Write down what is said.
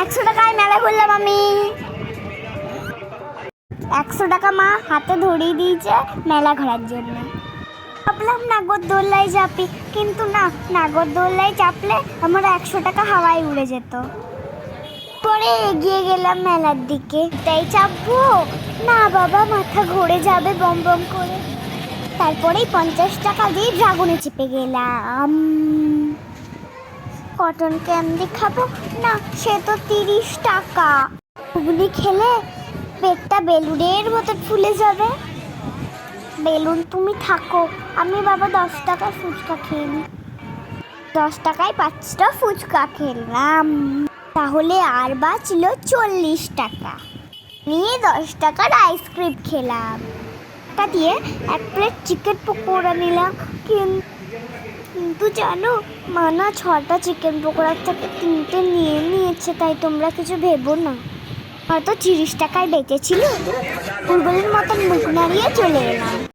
100 টাকায় মেলা ঘুরলাম আমি। 100 টাকা মা হাতে ধরিয়ে দিয়েছে মেলা ঘোরার জন্য। ভাবলাম নাগরদোলায় চাপি, কিন্তু না, নাগরদোলায় চাপলে আমার 100 টাকা হাওয়ায় উড়ে যেত। পরে এগিয়ে গেলাম মেলার দিকে, তাই চাপবো না বাবা, মাথা ঘুরে যাবে বম বম করে। তারপরেই 50 টাকা দিয়ে ড্রাগনে চেপে গেলাম। কটন ক্যান্ডি খাবো না, সে তো 30 টাকা। ঘুগনি খেলে পেটটা বেলুনের মতো ফুলে যাবে। বেলুন তুমি থাকো, আমি বাবা 10 টাকা ফুচকা খেয়ে নিই। 10 টাকায় 5টা ফুচকা খেলাম, তাহলে আর বাঁচলো 40 টাকা। নিয়ে 10 টাকার আইসক্রিম খেলাম। টাকা দিয়ে 1 প্লেট চিকেন পকোড়া নিলাম। কিন্তু জানো, মানা 6টা চিকেন পকোড়ার থেকে 3টে নিয়ে নিয়েছে, তাই তোমরা কিছু ভেবো না। হয়তো 30 টাকায় বেঁচেছিল। ফুলগুলির মতন মুখ নাড়িয়ে চলে এলাম।